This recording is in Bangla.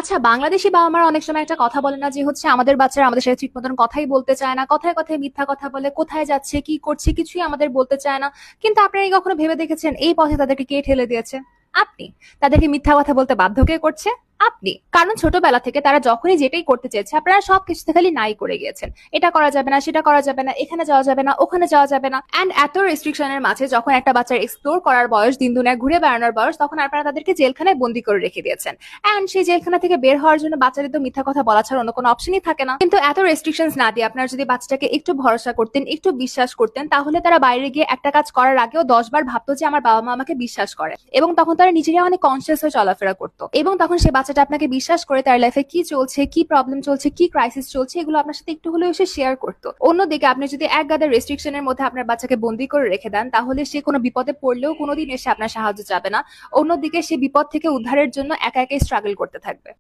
আচ্ছা, বাংলাদেশী বাবা মারা অনেক সময় একটা কথা বলে না যে হচ্ছে আমাদের বাচ্চারা আমাদের সাথে ঠিক মতন কথাই বলতে চায় না, কথায় কথায় মিথ্যা কথা বলে, কোথায় যাচ্ছে কি করছে কিছুই আমাদের বলতে চায় না। কিন্তু আপনারা কি কখনো ভেবে দেখেছেন এই পথে তাদেরকে কে ঠেলে দিয়েছে? আপনি। তাদেরকে মিথ্যা কথা বলতে বাধ্য কে করছে? আপনি। কারণ ছোটবেলা থেকে তারা যখনই যেটাই করতে চেয়েছে আপনারা সবকিছুতে খালি নাই করে গিয়েছেন। এটা করা যাবে না, সেটা করা যাবে না, এখানে যাওয়া যাবে না, ওখানে যাওয়া যাবে না। অ্যান্ড এত রেস্ট্রিকশনের মাঝে যখন একটা বাচ্চার এক্সপ্লোর করার বয়স, দিন দুনিয়া ঘুরে বেড়ানোর বয়স, তখন আপনারা তাদেরকে জেলখানায় বন্দি করে রেখে দিয়েছেন। অ্যান্ড সেই জেলখানা থেকে বের হওয়ার জন্য বাচ্চাদের তো মিথ্যা কথা বলা ছাড়া অন্য কোনো অপশনই থাকে না। কিন্তু এত রেস্ট্রিকশনস না দিয়ে আপনারা যদি বাচ্চাটাকে একটু ভরসা করতেন, একটু বিশ্বাস করতেন, তাহলে তারা বাইরে গিয়ে একটা কাজ করার আগেও 10 বার ভাবতো যে আমার বাবা মা আমাকে বিশ্বাস করে, এবং তখন তারা নিজেরাই অনেক কনসিয়াস হয়ে চলাফেরা করতো, এবং তখন সে বাচ্চাটা আপনাকে বিশ্বাস করে তার লাইফে কি চলছে, কি প্রবলেম চলছে, কি ক্রাইসিস চলছে, এগুলো আপনার সাথে একটু হলেও সে শেয়ার করতো। অন্যদিকে আপনি যদি এক গাদা রেস্ট্রিকশনের মধ্যে আপনার বাচ্চাকে বন্দি করে রেখে দেন, তাহলে সে কোনো বিপদে পড়লেও কোনোদিন এসে আপনার সাহায্য চাবে না। অন্যদিকে সে বিপদ থেকে উদ্ধারের জন্য একা একাই স্ট্রাগল করতে থাকবে।